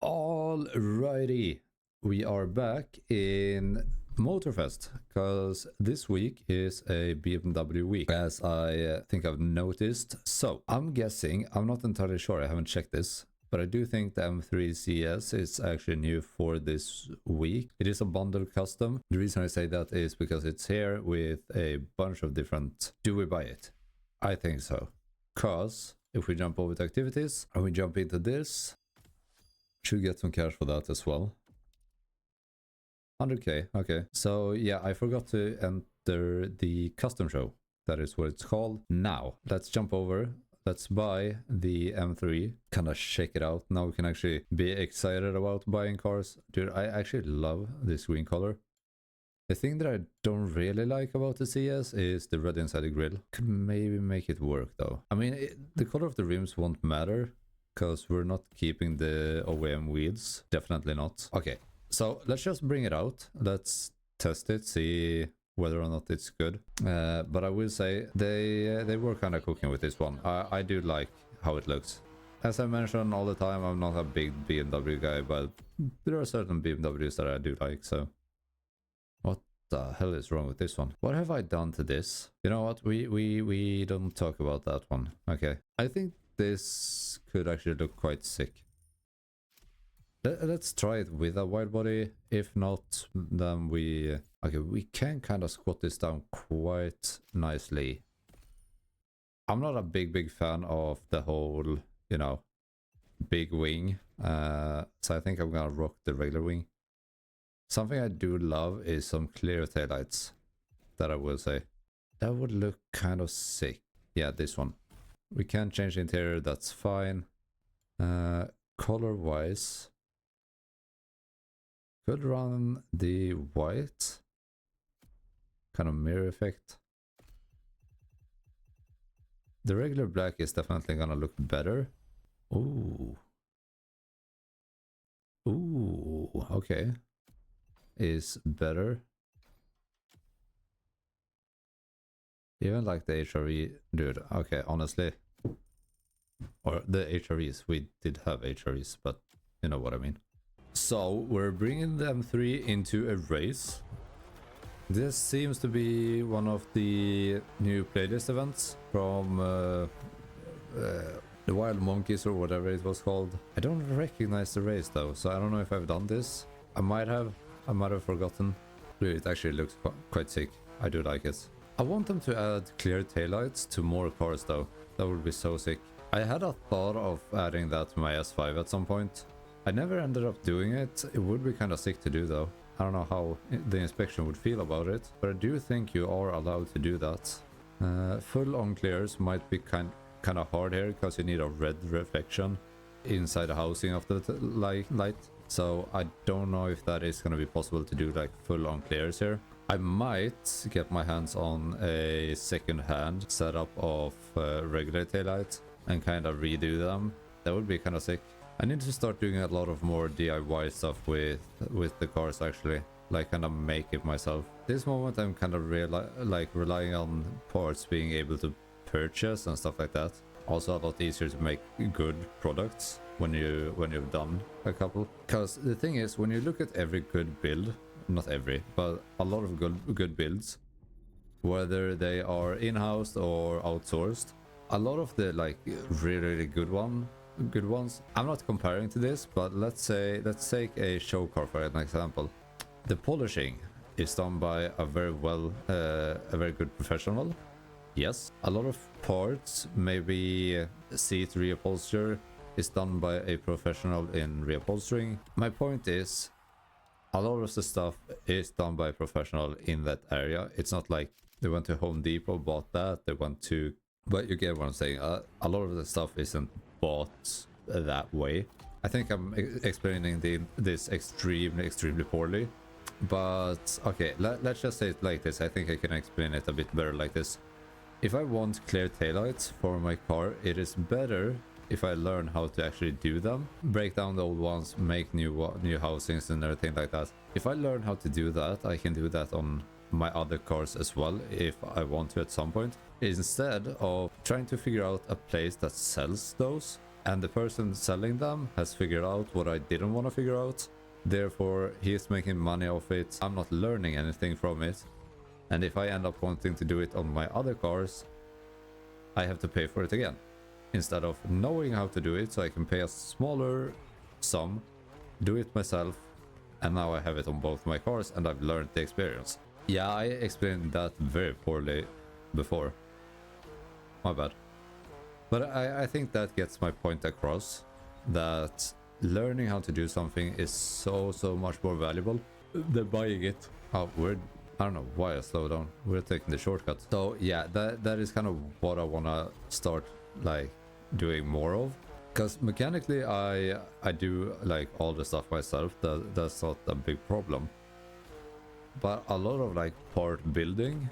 Alrighty, we are back in Motorfest because this week is a BMW week, as I think I've noticed. So I'm guessing, I'm not entirely sure, I haven't checked this, but I do think the M3 Cs is actually new for this week. It is a bundle custom. The reason I say that is because it's here with a bunch of different... Do we buy it? I think so. Because if we jump over to activities and we jump into this, should get some cash for that as well. 100k, okay. So yeah, I forgot to enter the custom show. That is what it's called. Now, let's jump over. Let's buy the M3. Kind of check it out. Now we can actually be excited about buying cars. Dude, I actually love this green color. The thing that I don't really like about the CS is the red inside the grill. Could maybe make it work though. I mean, the color of the rims won't matter, because we're not keeping the OEM wheels. Definitely not. Okay, so let's just bring it out. Let's test it, see whether or not it's good. But I will say they were kind of cooking with this one. I do like how it looks. As I mention all the time, I'm not a big BMW guy, but there are certain BMWs that I do like, so... What the hell is wrong with this one? What have I done to this? You know what? We don't talk about that one. Okay. I think this could actually look quite sick. Let's try it with a wide body. If not, then we... Okay, we can kind of squat this down quite nicely. I'm not a big fan of the whole, you know, big wing. So I think I'm gonna rock the regular wing. Something I do love is some clear taillights. That I will say. That would look kind of sick. Yeah, this one. We can change the interior, that's fine. Color wise, could run the white. Kind of mirror effect. The regular black is definitely gonna look better. Ooh. Ooh, okay. Is better. Even like the HRV, dude, okay, honestly. Or the HRVs, we did have HRVs, but you know what I mean. So, we're bringing the M3 into a race. This seems to be one of the new playlist events from the Wild Monkeys or whatever it was called. I don't recognize the race though, so I don't know if I've done this. I might have forgotten. Dude, it actually looks quite sick. I do like it. I want them to add clear taillights to more cars though. That would be so sick. I had a thought of adding that to my S5 at some point. I never ended up doing it. It would be kind of sick to do though. I don't know how the inspection would feel about it, but I do think you are allowed to do that. Full on clears might be kind of hard here because you need a red reflection inside the housing of the light. So I don't know if that is going to be possible to do like full on clears here. I might get my hands on a second-hand setup of regular taillights and kind of redo them. That would be kind of sick. I need to start doing a lot of more DIY stuff with the cars actually, like kind of make it myself. This moment I'm kind of relying on parts being able to purchase and stuff like that. Also a lot easier to make good products when you've done a couple. Because the thing is, when you look at every good build, not every, but a lot of good builds, whether they are in-house or outsourced, a lot of the like really good ones. I'm not comparing to this, but let's take a show car for an example. The polishing is done by a very good professional. Yes, a lot of parts, maybe seat reupholster, is done by a professional in reupholstering. My point is, a lot of the stuff is done by a professional in that area. It's not like they went to Home Depot, bought that, they went to... But you get what I'm saying. A lot of the stuff isn't bought that way. I think I'm explaining this extremely poorly. But okay, let's just say it like this. I think I can explain it a bit better like this. If I want clear taillights for my car, it is better if I learn how to actually do them. Break down the old ones, make new housings and everything like that. If I learn how to do that, I can do that on my other cars as well if I want to at some point. Instead of trying to figure out a place that sells those, and the person selling them has figured out what I didn't want to figure out. Therefore, he's making money off it. I'm not learning anything from it. And if I end up wanting to do it on my other cars, I have to pay for it again. Instead of knowing how to do it, so I can pay a smaller sum, do it myself, and now I have it on both my cars and I've learned the experience. Yeah, I explained that very poorly before. My bad. But I think that gets my point across, that learning how to do something is so much more valuable than buying it. Oh, I don't know why I slowed down. We're taking the shortcut. So yeah, that is kind of what I want to start like doing more of. Because mechanically I do like all the stuff myself. That's not a big problem. But a lot of like part building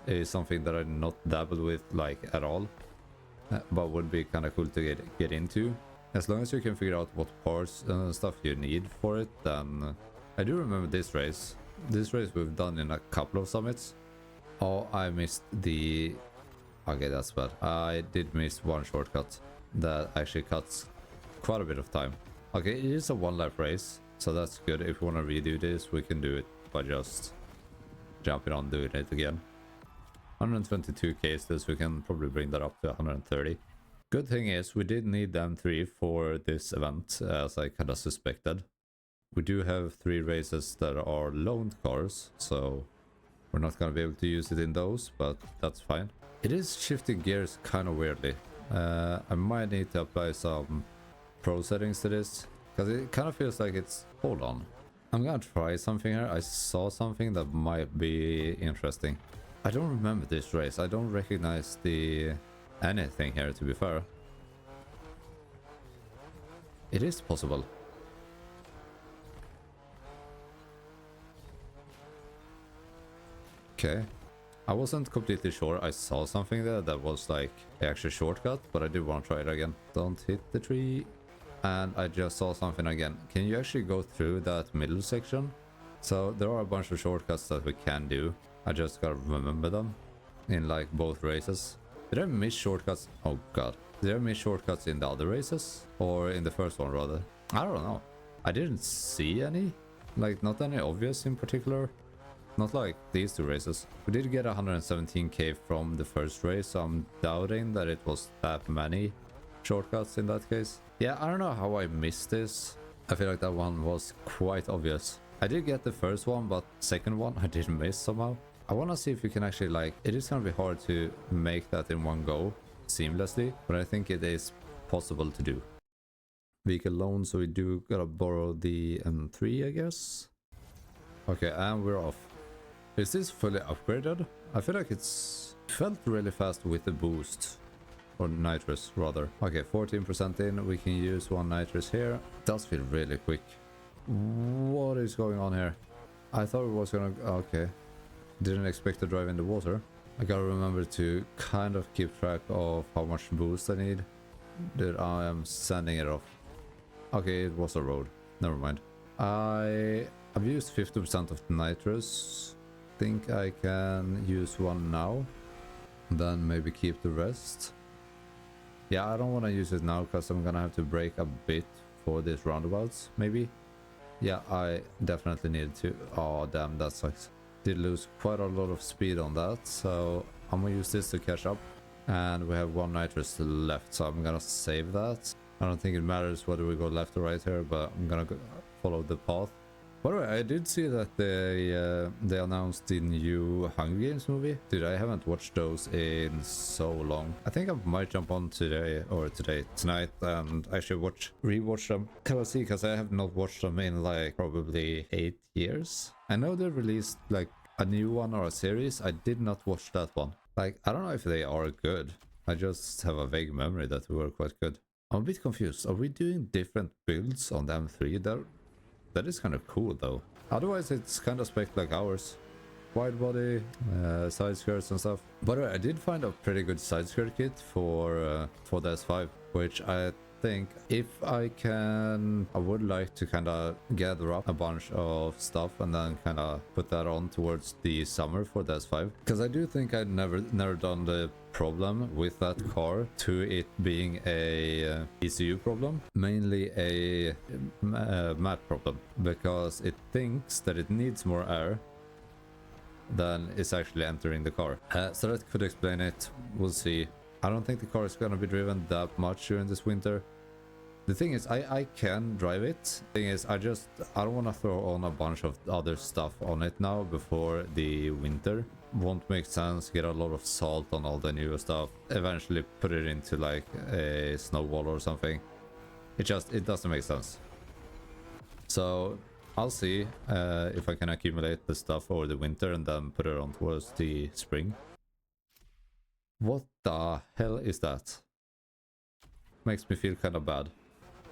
is something that I not dabble with like at all. But would be kind of cool to get into. As long as you can figure out what parts and stuff you need for it, then... I do remember this race. This race we've done in a couple of summits. Oh, I missed the... Okay, that's bad. I did miss one shortcut that actually cuts quite a bit of time. Okay, it is a one lap race, so that's good. If we want to redo this, we can do it by just jumping on doing it again. 122 cases, we can probably bring that up to 130. Good thing is we did need the M3 for this event, as I kind of suspected. We do have 3 races that are loaned cars, so we're not going to be able to use it in those, but that's fine. It is shifting gears kind of weirdly. I might need to apply some pro settings to this, because it kind of feels like it's... Hold on. I'm going to try something here. I saw something that might be interesting. I don't remember this race. I don't recognize the anything here, to be fair. It is possible. Okay. I wasn't completely sure. I saw something there that was like the actual shortcut, but I did want to try it again. Don't hit the tree. And I just saw something again. Can you actually go through that middle section? So there are a bunch of shortcuts that we can do. I just gotta remember them in like both races. Did I miss shortcuts? Oh god. Did I miss shortcuts in the other races? Or in the first one rather? I don't know. I didn't see any. Like not any obvious in particular. Not like these 2 races. We did get 117k from the first race, so I'm doubting that it was that many shortcuts in that case. Yeah, I don't know how I missed this. I feel like that one was quite obvious. I did get the first one, but second one I did miss somehow. I want to see if you can actually like... It is going to be hard to make that in one go seamlessly, but I think it is possible to do. Vehicle loan, so we do gotta borrow the M3, I guess. Okay, and we're off. Is this fully upgraded? I feel like it's felt really fast with the boost. Or nitrous, rather. Okay, 14% in. We can use 1 nitrous here. It does feel really quick. What is going on here? I thought it was gonna... Okay. Didn't expect to drive in the water. I gotta remember to kind of keep track of how much boost I need. Dude, I am sending it off. Okay, it was a road. Never mind. I've used 50% of the nitrous. Think I can use 1 now. Then maybe keep the rest. Yeah, I don't want to use it now because I'm gonna have to brake a bit for these roundabouts, maybe. Yeah, I definitely need to. Oh, damn, that sucks. Did lose quite a lot of speed on that, so I'm gonna use this to catch up. And we have 1 nitrous left, so I'm gonna save that. I don't think it matters whether we go left or right here, but I'm gonna follow the path. By the way, I did see that they announced the new Hunger Games movie. Dude, I haven't watched those in so long. I think I might jump on tonight, and actually rewatch them. Can I see? Because I have not watched them in like probably 8 years. I know they released like a new one or a series. I did not watch that one. Like, I don't know if they are good. I just have a vague memory that they were quite good. I'm a bit confused. Are we doing different builds on the M3 there? That is kind of cool though. Otherwise it's kind of spec like ours. Wide body, side skirts and stuff. By the way, I did find a pretty good side skirt kit for the S5, which I think if I can, I would like to kind of gather up a bunch of stuff and then kind of put that on towards the summer for the S5. Because I do think I'd never done the problem with that car to it being a ECU problem, mainly a map problem, because it thinks that it needs more air than is actually entering the car. So that could explain it. We'll see. I don't think the car is going to be driven that much during this winter. The thing is, I can drive it. The thing is, I don't want to throw on a bunch of other stuff on it now before the winter. Won't make sense. Get a lot of salt on all the new stuff. Eventually put it into like a snowball or something. It doesn't make sense. So I'll see if I can accumulate the stuff over the winter and then put it on towards the spring. What the hell is that? Makes me feel kind of bad.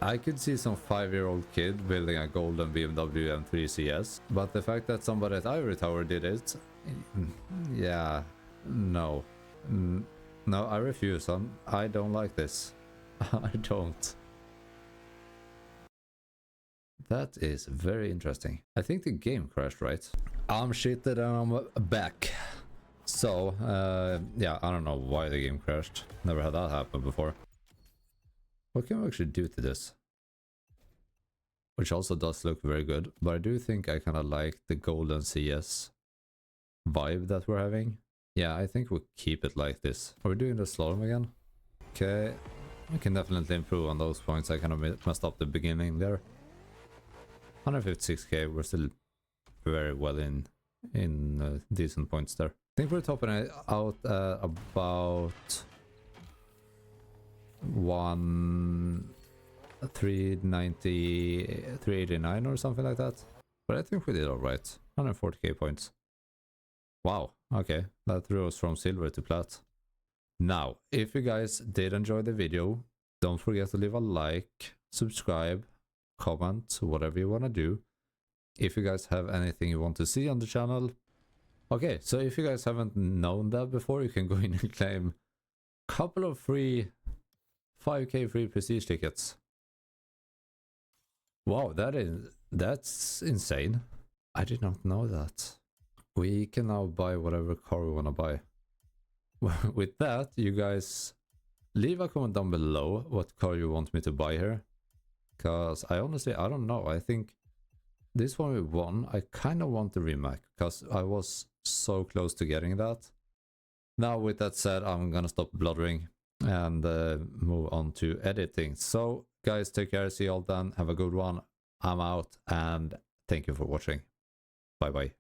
I could see some 5-year-old kid building a golden Bmw M3 Cs, but the fact that somebody at Ivory Tower did it, yeah, no. No, I refuse. I don't like this. I don't. That is very interesting. I think the game crashed, right? I'm shitted and I'm back. So, yeah, I don't know why the game crashed. Never had that happen before. What can we actually do to this? Which also does look very good, but I do think I kind of like the golden CS vibe that we're having. Yeah, I think we'll keep it like this. Are we doing the slalom again? Okay, we can definitely improve on those points. I kind of messed up the beginning there. 156k, we're still very well in decent points there. I think we're topping it out about 389 or something like that. But I think we did alright. 140k points. Wow, okay, that rose from silver to plat. Now, if you guys did enjoy the video, don't forget to leave a like, subscribe, comment, whatever you want to do. If you guys have anything you want to see on the channel. Okay, so if you guys haven't known that before, you can go in and claim a couple of free 5k free prestige tickets. Wow, that's insane. I did not know that. We can now buy whatever car we want to buy. With that, you guys leave a comment down below what car you want me to buy here. Because I don't know. I think this one we won. I kind of want the remake because I was so close to getting that. Now with that said, I'm gonna stop blubbering and move on to editing. So guys, take care. See you all then. Have a good one. I'm out and thank you for watching. Bye bye.